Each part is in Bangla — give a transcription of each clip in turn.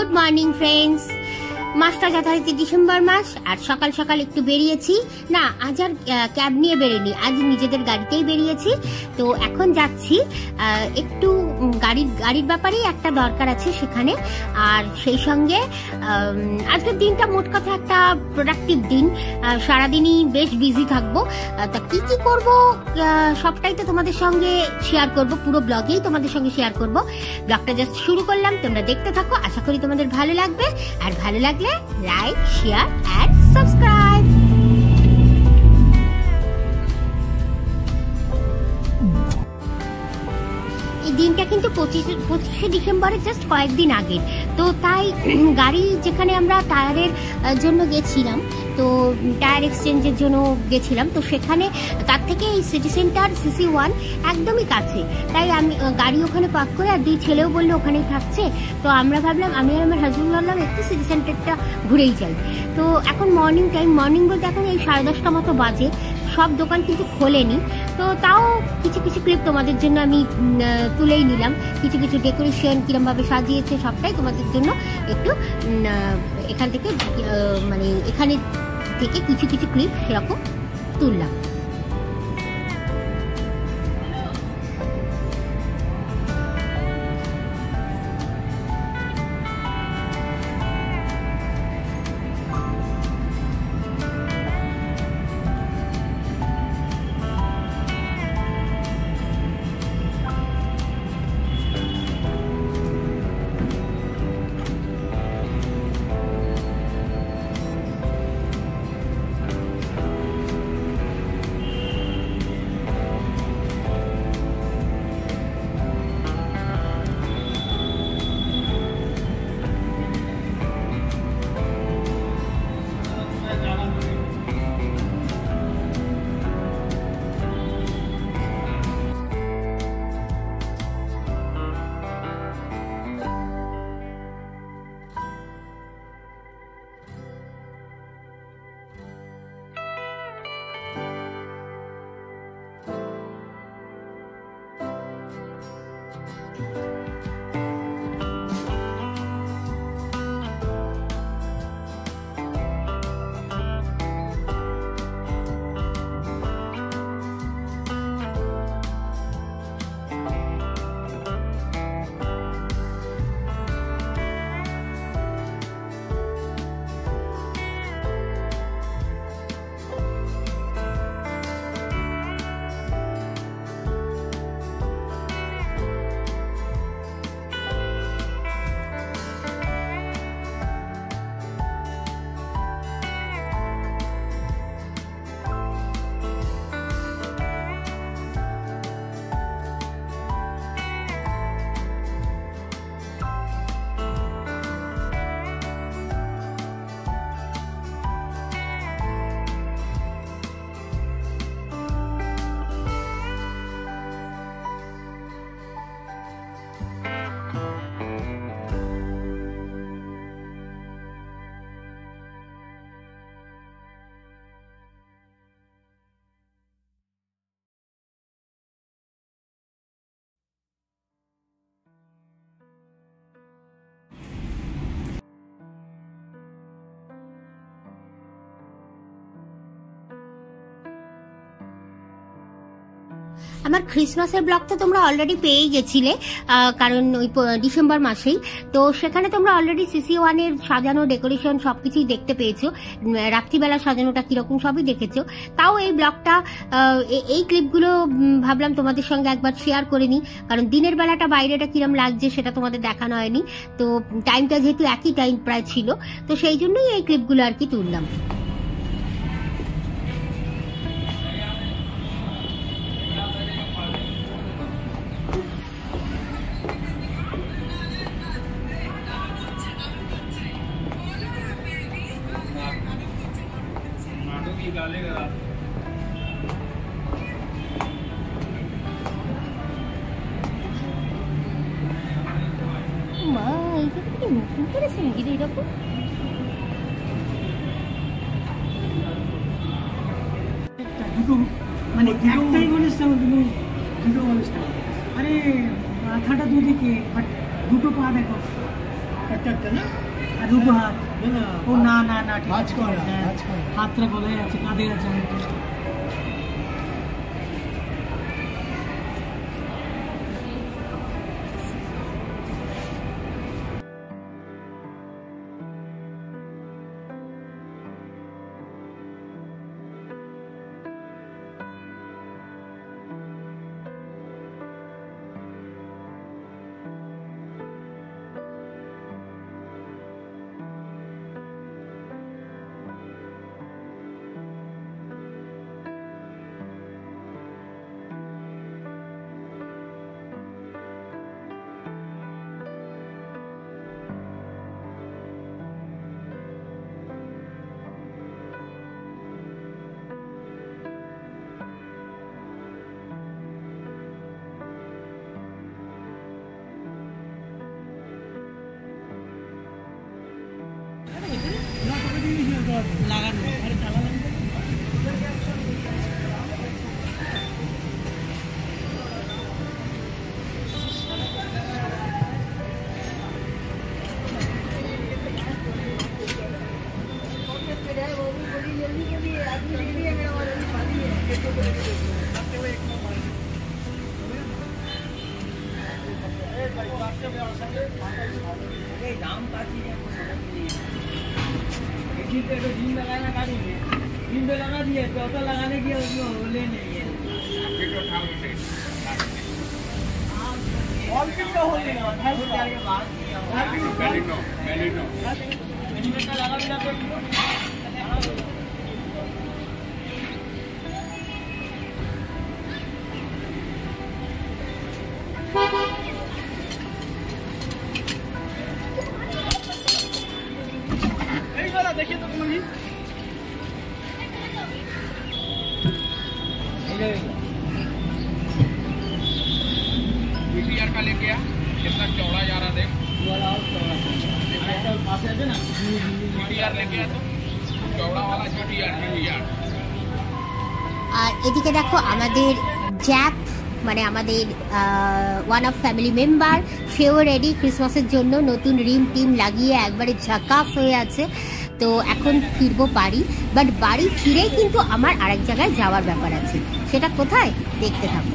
Good morning friends. মাসটা যথারীতি ডিসেম্বর মাস, আর সকাল সকাল একটু বেরিয়েছি। না, আজ আর ক্যাব নিয়ে বেরোয়নি, আজ নিজেদের গাড়িতেই বেরিয়েছি। তো এখন যাচ্ছি একটু গাড়ির ব্যাপারেই একটা দরকার আছে সেখানে। আর সেই সঙ্গে আজকের দিনটা মোট কথা একটা প্রোডাক্টিভ দিন, সারাদিনই বেশ বিজি থাকবো। তা কি কি করব সবটাই তো তোমাদের সঙ্গে শেয়ার করব, পুরো ব্লগেই তোমাদের সঙ্গে শেয়ার করব। ব্লগটা জাস্ট শুরু করলাম, তোমরা দেখতে থাকো, আশা করি তোমাদের ভালো লাগবে। আর ভালো লাগলে লাইক, শেয়ার এন্ড সাবস্ক্রাইব। এই দিনটা কিন্তু 25শে ডিসেম্বরের জাস্ট কয়েকদিন আগে। তো তাই গাড়ি যেখানে আমরা টায়ারের জন্য গেছিলাম, তো টায়ার এক্সচেঞ্জের জন্য গেছিলাম, তো সেখানে তার থেকে এই সিটি সেন্টার CC1 একদমই কাছে। তাই আমি গাড়ি ওখানে পার্ক করে, আর দুই ছেলেও বললো ওখানেই থাকছে। তো আমরা ভাবলাম, আমি আর আমার হাজব্যান্ড ভাবলাম একটু সিটি সেন্টারটা ঘুরেই যাই। তো এখন মর্নিং টাইম, মর্নিং বলতে এখন এই 10:30 মতো বাজে, সব দোকান কিন্তু খোলেনি। তো তাও কিছু কিছু ক্লিপ তোমাদের জন্য আমি তুলেই নিলাম। কিছু কিছু ডেকোরেশন কিরমভাবে সাজিয়েছে সবটাই তোমাদের জন্য একটু এখান থেকে এখানে থেকে কিছু কিছু ক্লিপ সেরকম তুললাম। আমার ক্রিসমাসের ব্লগ তো তোমরা অলরেডি পেয়েই গেছিলে, কারণ ওই ডিসেম্বর মাসেই। তো সেখানে তোমরা অলরেডি CC1 এর সাজানো ডেকোরেশন সবকিছুই দেখতে পেয়েছো, রাত্রিবেলা সাজানোটা কিরকম সবই দেখেছো। তাও এই ব্লগটা, এই ক্লিপগুলো ভাবলাম তোমাদের সঙ্গে একবার শেয়ার করে নিই, কারণ দিনের বেলাটা বাইরেটা কিরম লাগছে সেটা তোমাদের দেখানো হয়নি। তো টাইমটা যেহেতু একই টাইম প্রায় ছিল, তো সেই জন্যই এই ক্লিপগুলো আর কি তুললাম। মা, এইটা কি নতুন করেছে নাকি এরকম? দুটো মানে একটাই অনুষ্ঠান, দুটো অনুষ্ঠান। আরে মাথাটা দুদিকে, বাট দুটো পা দেখো, একটা না আর দুটো হাত ও না না না ঠিক আছে হাতটা গলায় আছে কাঁধে আছে লাগানো আরে চালালাম दाम काची है जिम लगाना गाड़ी में जिम पे लगा दिए तो लगाने की उसमें होले नहीं है ऑल किट का होले ना हर के बाद मेलिनो का लगा दिया तो देखिए तो तुम बीटीआर का लेके आ कितना चौड़ा जा रहा देख बीटीआर लेके आ तो चौड़ा वाला बीटीआर আর এদিকে দেখো আমাদের জ্যাক মানে আমাদের ওয়ান অফ ফ্যামিলি মেম্বার সেও রেডি ক্রিসমাসের জন্য নতুন রিম টিম লাগিয়ে একবারে ঝাকাস হয়ে আছে। তো এখন ফিরবো বাড়ি, বাট বাড়ি ফিরেই কিন্তু আমার আরেক জায়গায় যাওয়ার ব্যাপার আছে। সেটা কোথায় দেখতে থাকো।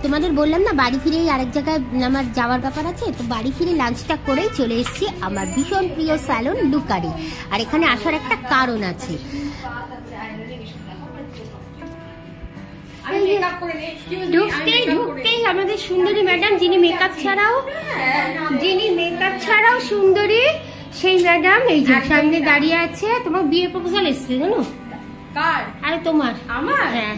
তোমাদের বললাম না বাড়ি ফিরেই আরেক জায়গায় আমার যাওয়ার ব্যাপার আছে। তো বাড়ি ফিরে লাঞ্চটা করেই চলে এসেছি আমার ভীষণ প্রিয় স্যালন লুকারি। আর এখানে আসার একটা কারণ আছে। ঢুকতেই আমাদের সুন্দরী ম্যাডাম যিনি মেকআপ ছাড়াও সুন্দরী, সেই ম্যাডাম এই যে সামনে দাঁড়িয়ে আছে। তোমার বিয়ে প্রপোজাল এসছে জানো? কার? আরে তোমার। আমার? হ্যাঁ।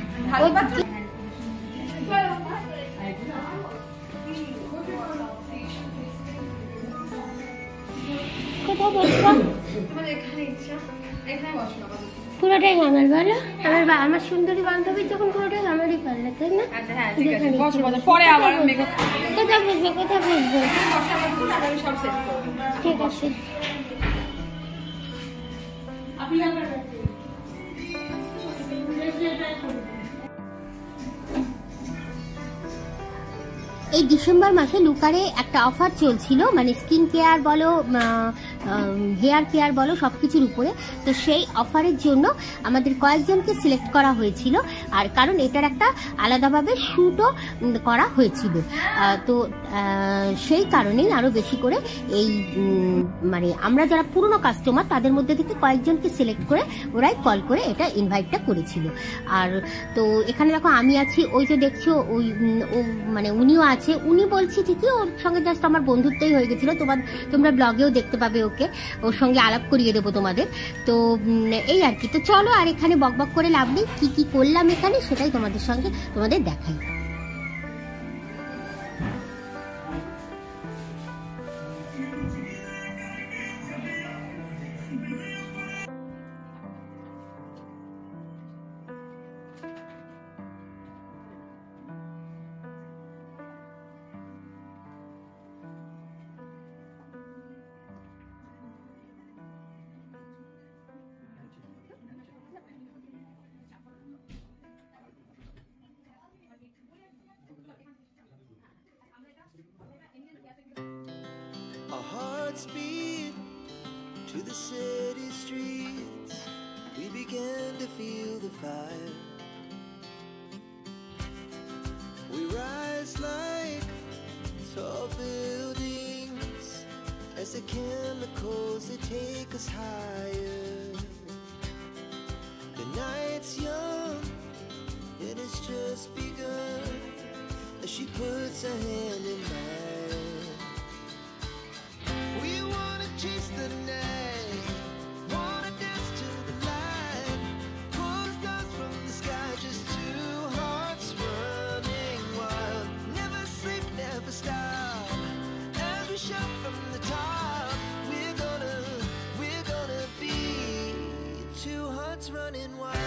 পুরোটাই আমার বলো, আমার সুন্দরী বান্ধবী যখন পুরোটাই আমারই পারলে, তাই না? কোথায় বুঝবো, কোথায় বুঝবো? ঠিক আছে। এই ডিসেম্বর মাসে লুকারে একটা অফার চলছিল, মানে স্কিন কেয়ার বলো, হেয়ার কেয়ার বলো, সব কিছুর উপরে। তো সেই অফারের জন্য আমাদের কয়েকজনকে সিলেক্ট করা হয়েছিল, আর কারণ এটার একটা আলাদাভাবে শ্যুটও করা হয়েছিল। তো সেই কারণেই আরও বেশি করে এই মানে আমরা যারা পুরনো কাস্টমার তাদের মধ্যে থেকে কয়েকজনকে সিলেক্ট করে ওরাই কল করে এটা ইনভাইটটা করেছিল। আর তো এখানে দেখো আমি আছি, ওই যে দেখছো ওই মানে উনিও আছে। উনি বলছি ঠিকই, ওর সঙ্গে জাস্ট আমার বন্ধুত্বই হয়ে গেছিল। তোমরা ব্লগেও দেখতে পাবে ওকে, ওর সঙ্গে আলাপ করিয়ে দেবো তোমাদের। তো এই আর কি। তো চলো, আর এখানে বকবক করে লাভ নেই, কি কি করলাম এখানে সেটাই তোমাদের দেখাই। Our hearts beat to the city streets. We began to feel the fire. We rise like tall buildings as the chemicals, they take us higher. The night's young and it's just begun as she puts her hand in mine. We wanna chase the night, wanna dance to the light, pull the stars from the sky, just two hearts running wild. Never sleep, never stop, as we shout from the top. We're gonna be two hearts running wild.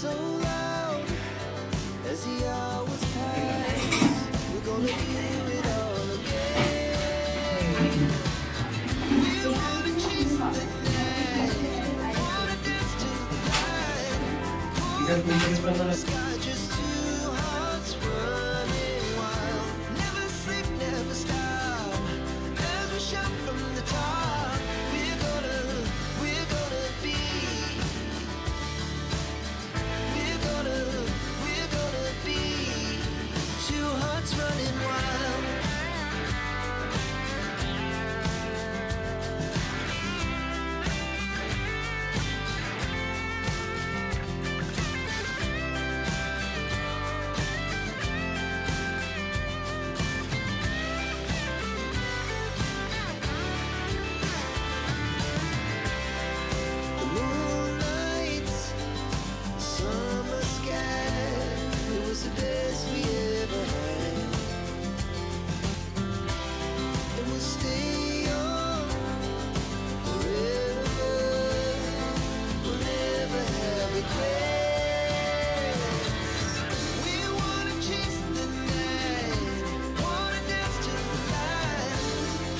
So loud as the hours pass, we're gonna do it all again. We wanna chase the night, wanna dance to the light, pull the sky, just two hearts running wild. Never sleep, never stop, as we shout from the top. We're gonna be. We're gonna be two hearts running wild. The moonlights, summer sky, it was the best we ever had. And we'll stay young forever, we'll never have regrets. We wanna chase the night, wanna dance to the light,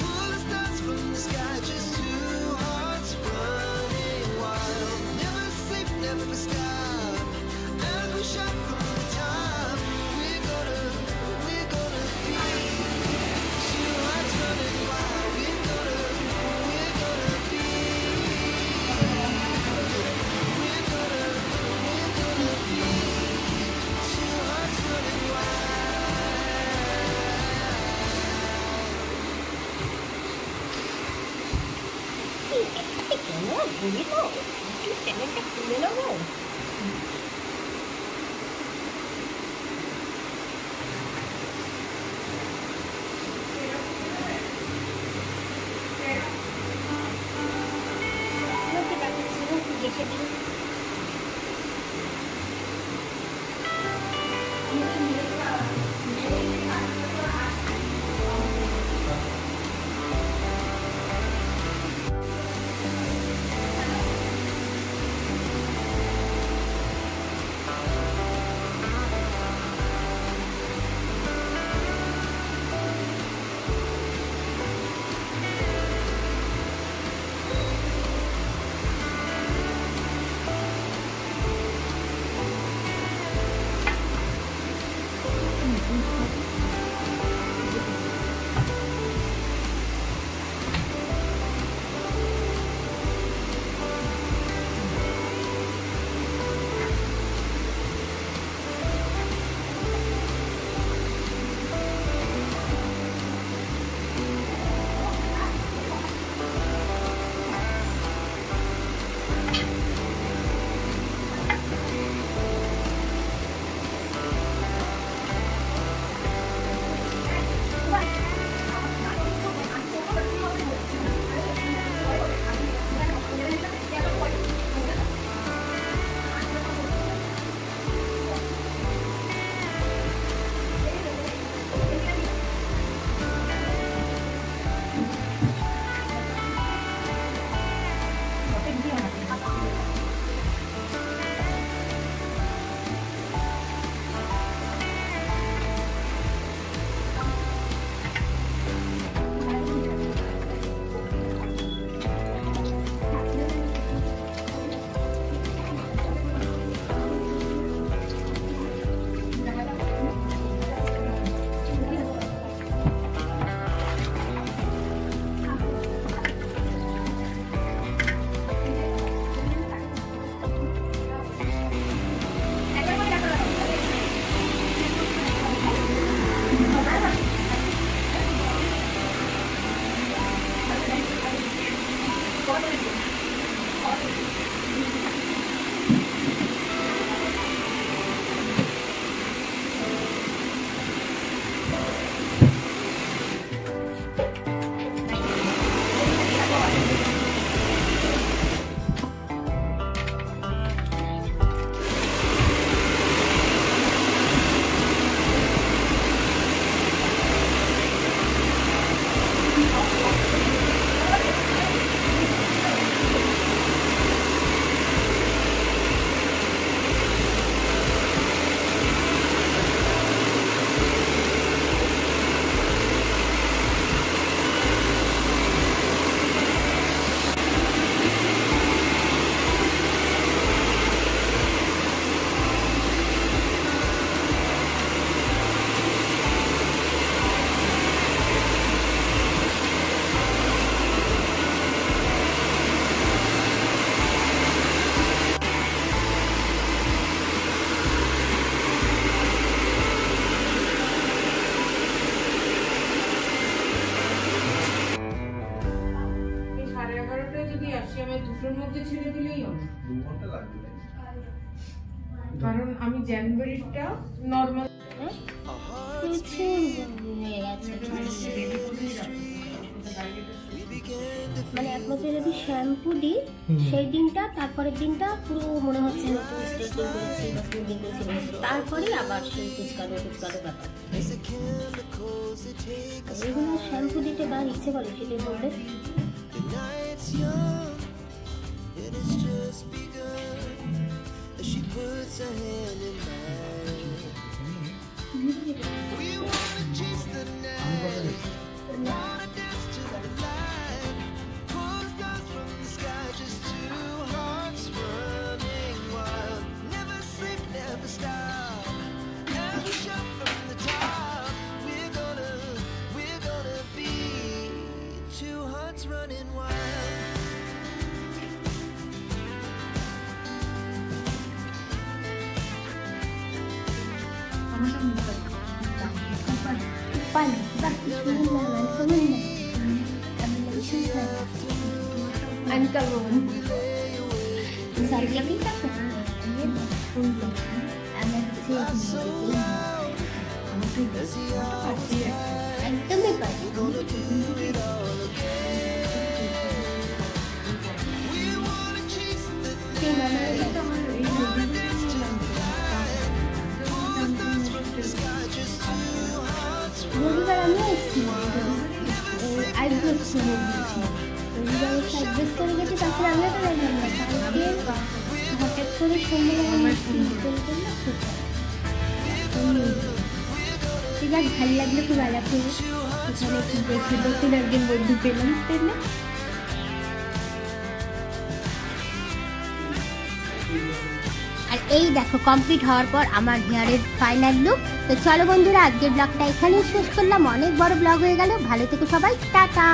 pull the stars from the sky, just two hearts running wild. Never sleep, never stop, as we shout from the top. We're gonna be two hearts running wild. We're gonna be. We're gonna be two hearts running wild. কেটে দিই। কারণ আমি জানুয়ারিটা নরমাল মানে একমাত্র যদি শ্যাম্পু দিই সেই দিনটা, তারপরের দিনটা পুরো মনে হচ্ছে নতুন স্ট্রেটনিং করেছি বা স্মুথিং করেছি, তারপরে আবার সেই কুচকানো ব্যাপার। এগুলো শ্যাম্পু দিতে বা ইচ্ছে করে সেটাই বলতে। Puts her hand in mine. We wanna chase the night, wanna dance to the light. Pull stars from the sky, just two hearts running wild. Never sleep, never stop. Never shut from the top. We're gonna be two hearts running wild. সেই নর্মাল রবিবার আমিও এসেছিলাম, আইব্রোস করে দিয়েছি, রবিবার এসে আইব্রোস করে গেছি। তারপরে আমিও তো জানলাম না, কালকে হঠাৎ করে সন্ধ্যেবেলা আমার ঠিক আছে, ভালো লাগলো খুব আলাপ করে। এখানে একটু দেখে নতুন একজন বন্ধু পেলাম, তাই না? আর এই দেখো কমপ্লিট হওয়ার পর আমার হেয়ারের ফাইনাল লুক। তো চলো বন্ধুরা, আজকের ব্লগটা এখানেই শেষ করলাম, অনেক বড় ব্লগ হয়ে গেল। ভালো থেকো সবাই, টাটা।